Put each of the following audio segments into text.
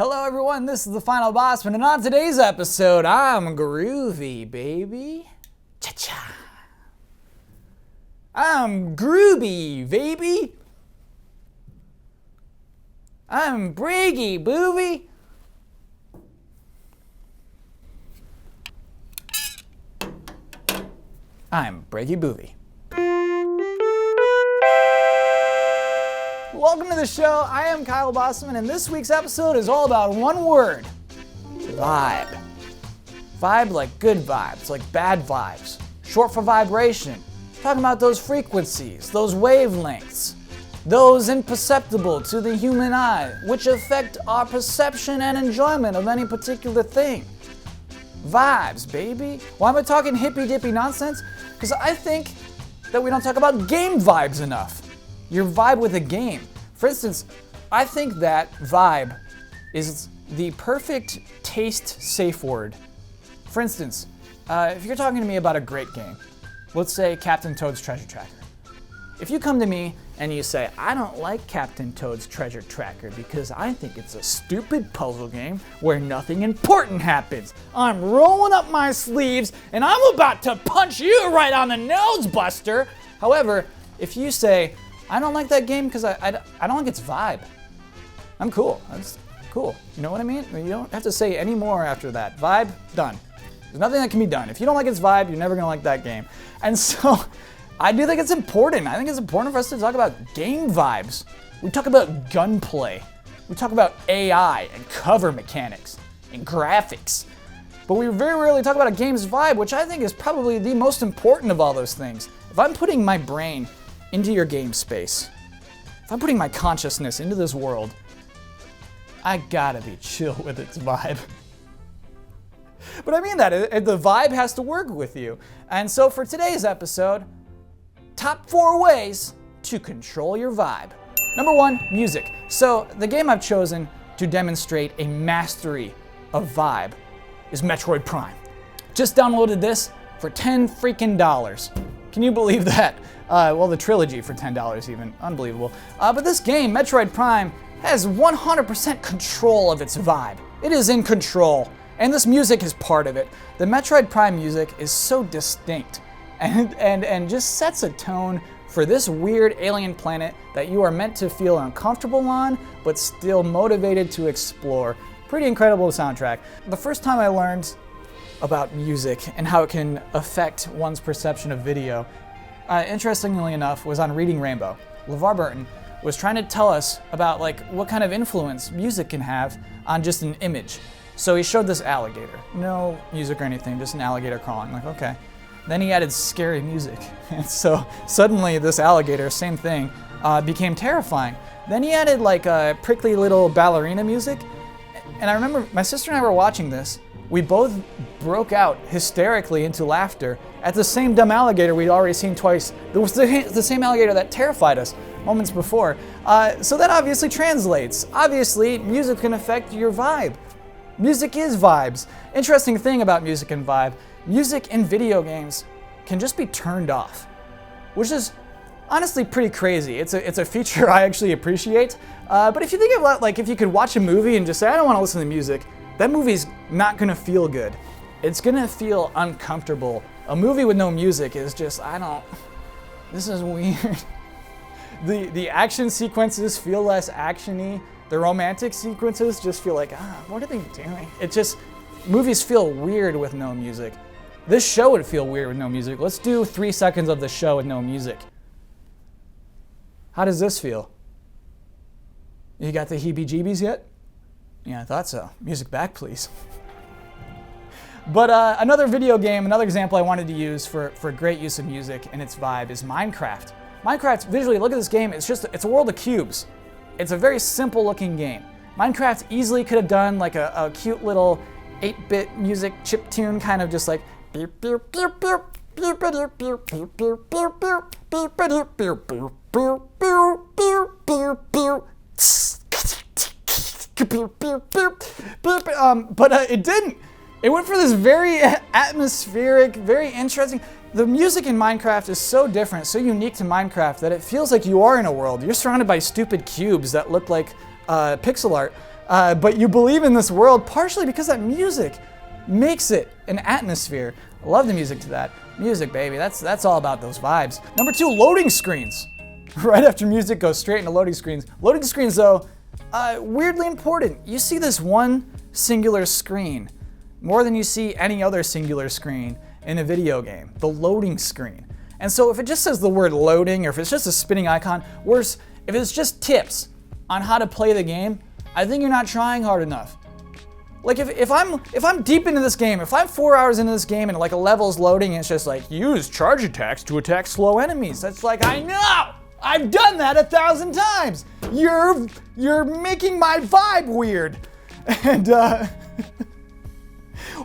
Hello everyone, this is the Final Bosman, and on today's episode, I'm groovy, baby. Cha-cha. I'm groovy, baby. I'm briggy, booby. I'm briggy booby. Welcome to the show. I am Kyle Bosman, and this week's episode is all about one word: vibe. Vibe like good vibes, like bad vibes. Short for vibration. Talking about those frequencies, those wavelengths, those imperceptible to the human eye, which affect our perception and enjoyment of any particular thing. Vibes, baby. Why am I talking hippy-dippy nonsense? Because I think that we don't talk about game vibes enough. Your vibe with a game. For instance, I think that vibe is the perfect taste safe word. For instance, if you're talking to me about a great game, let's say Captain Toad's Treasure Tracker. If you come to me and you say, I don't like Captain Toad's Treasure Tracker because I think it's a stupid puzzle game where nothing important happens. I'm rolling up my sleeves and I'm about to punch you right on the nose, Buster. However, if you say, I don't like that game because I don't like its vibe, I'm cool. That's cool. You know what I mean? You don't have to say any more after that. Vibe, done. There's nothing that can be done. If you don't like its vibe, you're never going to like that game. And so I do think it's important. I think it's important for us to talk about game vibes. We talk about gunplay. We talk about AI and cover mechanics and graphics. But we very rarely talk about a game's vibe, which I think is probably the most important of all those things. If I'm putting my brain into your game space, if I'm putting my consciousness into this world, I gotta be chill with its vibe. But I mean that, the vibe has to work with you. And so for today's episode, top 4 ways to control your vibe. Number 1, music. So the game I've chosen to demonstrate a mastery of vibe is Metroid Prime. Just downloaded this for $10 freaking dollars. Can you believe that? Well, the trilogy for $10 even, unbelievable. But this game, Metroid Prime, has 100% control of its vibe. It is in control, and this music is part of it. The Metroid Prime music is so distinct and just sets a tone for this weird alien planet that you are meant to feel uncomfortable on, but still motivated to explore. Pretty incredible soundtrack. The first time I learned about music and how it can affect one's perception of video, interestingly enough, was on Reading Rainbow. LeVar Burton was trying to tell us about what kind of influence music can have on just an image. So he showed this alligator. No music or anything, just an alligator crawling. Like, okay. Then he added scary music. And so suddenly this alligator, same thing, became terrifying. Then he added a prickly little ballerina music. And I remember my sister and I were watching this. We both broke out hysterically into laughter at the same dumb alligator we'd already seen twice. It was the same alligator that terrified us moments before. So that obviously translates. Obviously, music can affect your vibe. Music is vibes. Interesting thing about music and vibe, music in video games can just be turned off, which is honestly pretty crazy. It's a feature I actually appreciate. But if you think about if you could watch a movie and just say, I don't want to listen to music, that movie's not gonna feel good. It's gonna feel uncomfortable. A movie with no music is just, this is weird. The action sequences feel less actiony. The romantic sequences just feel like, what are they doing? Movies feel weird with no music. This show would feel weird with no music. Let's do 3 seconds of the show with no music. How does this feel? You got the heebie-jeebies yet? Yeah, I thought so. Music back, please. But another example I wanted to use for great use of music and its vibe is Minecraft. Minecraft, visually, look at this game. It's a world of cubes. It's a very simple looking game. Minecraft easily could have done a cute little 8-bit music chip tune, kind of just like but it didn't. It went for this very atmospheric, very interesting. The music in Minecraft is so different, so unique to Minecraft that it feels like you are in a world. You're surrounded by stupid cubes that look like pixel art, but you believe in this world partially because that music makes it an atmosphere. I love the music to that. Music, baby, that's all about those vibes. Number 2, loading screens. Right after music goes straight into loading screens. Loading screens, though, weirdly important. You see this one singular screen more than you see any other singular screen in a video game, the loading screen. And so if it just says the word loading, or if it's just a spinning icon, worse, if it's just tips on how to play the game, I think you're not trying hard enough. Like if I'm deep into this game, if I'm 4 hours into this game and like a level's loading and it's just like, use charge attacks to attack slow enemies, that's like, I know! I've done that 1,000 times! You're making my vibe weird. And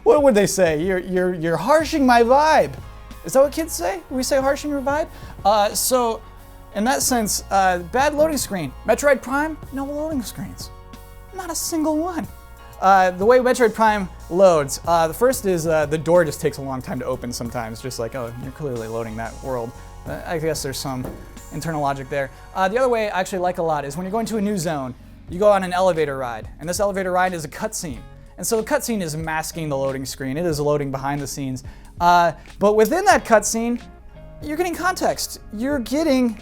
what would they say? You're harshing my vibe. Is that what kids say? We say harshing your vibe? So in that sense, bad loading screen. Metroid Prime, no loading screens. Not a single one. The way Metroid Prime loads, the first is the door just takes a long time to open sometimes, just like, oh, you're clearly loading that world. I guess there's some internal logic there. The other way I actually like a lot is when you're going to a new zone, you go on an elevator ride, and this elevator ride is a cutscene. And so the cutscene is masking the loading screen. It is loading behind the scenes. But within that cutscene, you're getting context. You're getting,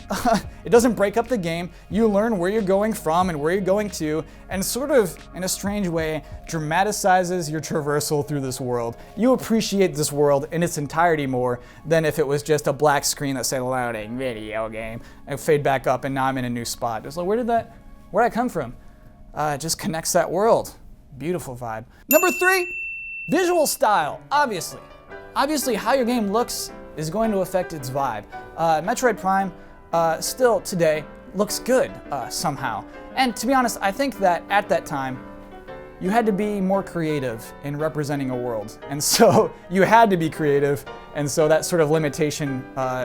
it doesn't break up the game. You learn where you're going from and where you're going to, and sort of, in a strange way, dramatizes your traversal through this world. You appreciate this world in its entirety more than if it was just a black screen that said loading video game, and fade back up, and now I'm in a new spot. It's like, where'd I come from? It just connects that world. Beautiful vibe. Number 3, visual style, obviously. Obviously, how your game looks is going to affect its vibe. Metroid Prime, still today, looks good somehow. And to be honest, I think that at that time, you had to be more creative in representing a world. And so you had to be creative, and so that sort of limitation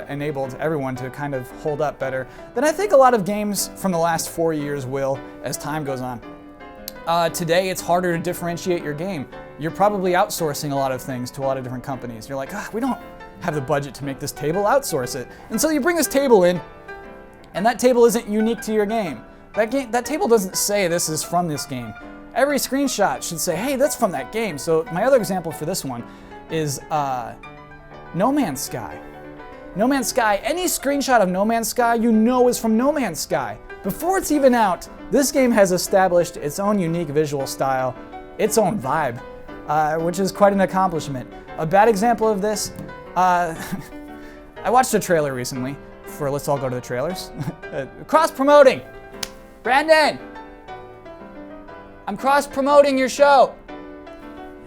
enabled everyone to kind of hold up better than I think a lot of games from the last 4 years will as time goes on. Today, it's harder to differentiate your game. You're probably outsourcing a lot of things to a lot of different companies. You're like, we don't have the budget to make this table, outsource it. And so you bring this table in, and that table isn't unique to your game. That table doesn't say this is from this game. Every screenshot should say, hey, that's from that game. So my other example for this one is No Man's Sky. No Man's Sky, any screenshot of No Man's Sky you know is from No Man's Sky. Before it's even out, this game has established its own unique visual style, its own vibe, which is quite an accomplishment. A bad example of this, I watched a trailer recently for Let's All Go to the Trailers. Cross-promoting! Brandon! I'm cross-promoting your show!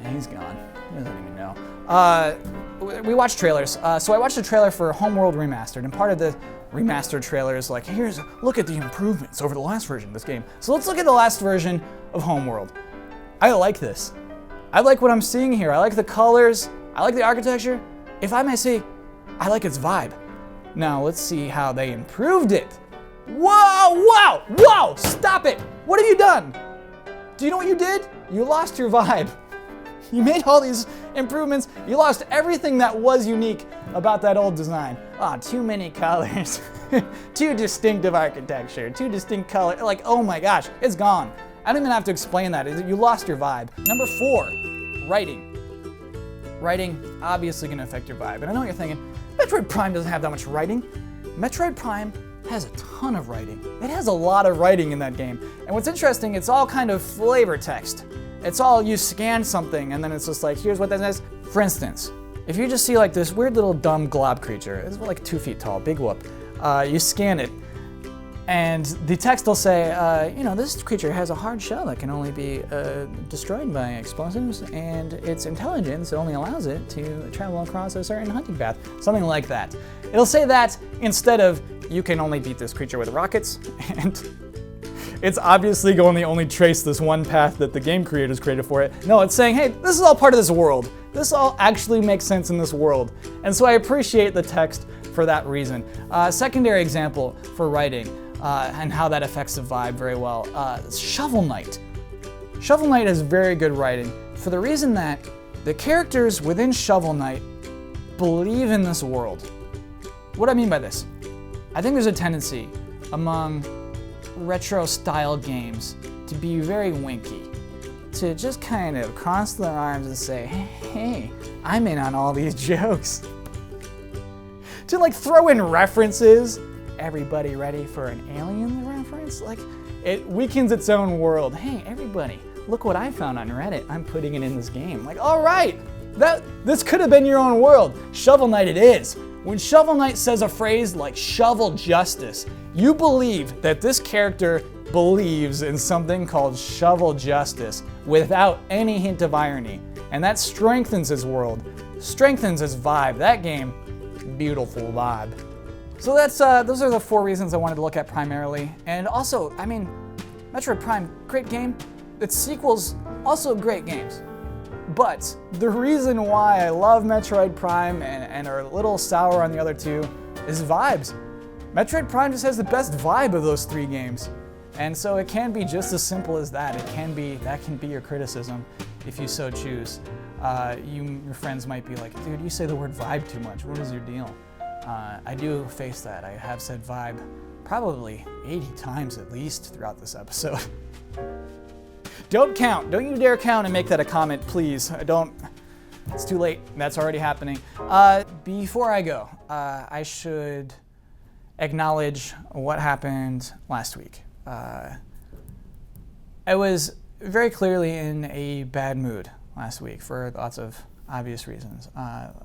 Yeah, he's gone. He doesn't even know. We watched trailers. So I watched a trailer for Homeworld Remastered, and part of the remastered trailer is like, look at the improvements over the last version of this game. So let's look at the last version of Homeworld. I like this. I like what I'm seeing here. I like the colors. I like the architecture. If I may say, I like its vibe. Now let's see how they improved it. Whoa! Stop it! What have you done? Do you know what you did? You lost your vibe. You made all these improvements. You lost everything that was unique about that old design. Too many colors. Too distinctive architecture. Too distinct color. Like, oh my gosh, it's gone. I don't even have to explain that. You lost your vibe. Number 4, writing. Writing, obviously gonna affect your vibe. And I know what you're thinking, Metroid Prime doesn't have that much writing. Metroid Prime has a ton of writing. It has a lot of writing in that game. And what's interesting, it's all kind of flavor text. It's all, you scan something and then it's just like, here's what that says. For instance, if you just see like this weird little dumb glob creature, it's like 2 feet tall, big whoop. You scan it and the text will say, this creature has a hard shell that can only be destroyed by explosives, and its intelligence only allows it to travel across a certain hunting path. Something like that. It'll say that instead of, you can only beat this creature with rockets, and it's obviously going to only trace this one path that the game creators created for it. No, it's saying, hey, this is all part of this world. This all actually makes sense in this world. And so I appreciate the text for that reason. Secondary example for writing and how that affects the vibe very well. Shovel Knight. Shovel Knight has very good writing for the reason that the characters within Shovel Knight believe in this world. What do I mean by this? I think there's a tendency among retro style games to be very winky, to just kind of cross their arms and say, hey, I'm in on all these jokes. To like throw in references. Everybody ready for an alien reference? Like, it weakens its own world. Hey, everybody, look what I found on Reddit. I'm putting it in this game. Like, all right, this could have been your own world. Shovel Knight it is. When Shovel Knight says a phrase like shovel justice, you believe that this character believes in something called shovel justice without any hint of irony. And that strengthens his world, strengthens his vibe. That game, beautiful vibe. So those are the 4 reasons I wanted to look at primarily. And also, I mean, Metroid Prime, great game. Its sequels, also great games. But the reason why I love Metroid Prime and are a little sour on the other 2 is vibes. Metroid Prime just has the best vibe of those 3 games. And so it can be just as simple as that. That can be your criticism if you so choose. Your friends might be like, dude, you say the word vibe too much. What is your deal? I do face that. I have said vibe probably 80 times at least throughout this episode. Don't count. Don't you dare count and make that a comment, please. It's too late. That's already happening. Before I go, I should acknowledge what happened last week. I was very clearly in a bad mood last week for lots of obvious reasons.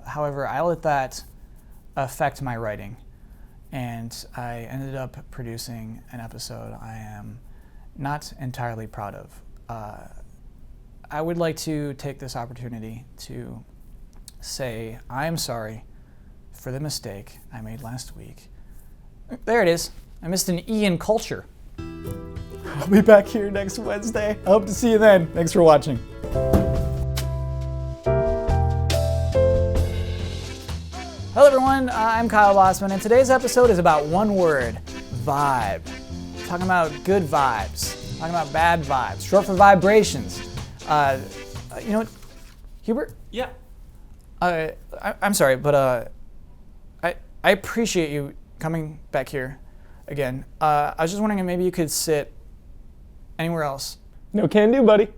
However, I let that affect my writing, and I ended up producing an episode I am not entirely proud of. I would like to take this opportunity to say I'm sorry for the mistake I made last week. There it is. I missed an E in culture. I'll be back here next Wednesday. I hope to see you then. Thanks for watching. Hello everyone, I'm Kyle Bosman, and today's episode is about one word, vibe. Talking about good vibes, talking about bad vibes, short for vibrations. You know what, Hubert? Yeah. I'm sorry, but I appreciate you coming back here again. I was just wondering if maybe you could sit anywhere else. No can do, buddy.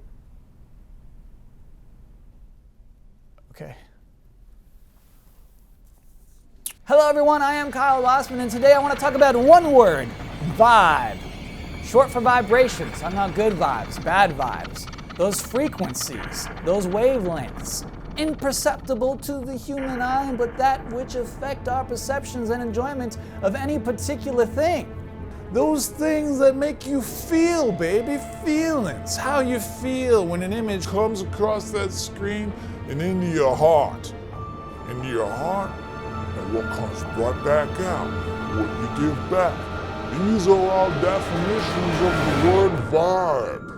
Okay. Hello everyone, I am Kyle Bosman, and today I want to talk about one word, vibe. Short for vibrations. I'm not good vibes, bad vibes. Those frequencies, those wavelengths, imperceptible to the human eye, but that which affect our perceptions and enjoyment of any particular thing. Those things that make you feel, baby, feelings. How you feel when an image comes across that screen and into your heart. Into your heart, and what comes right back out, what you give back. These are all definitions of the word vibe.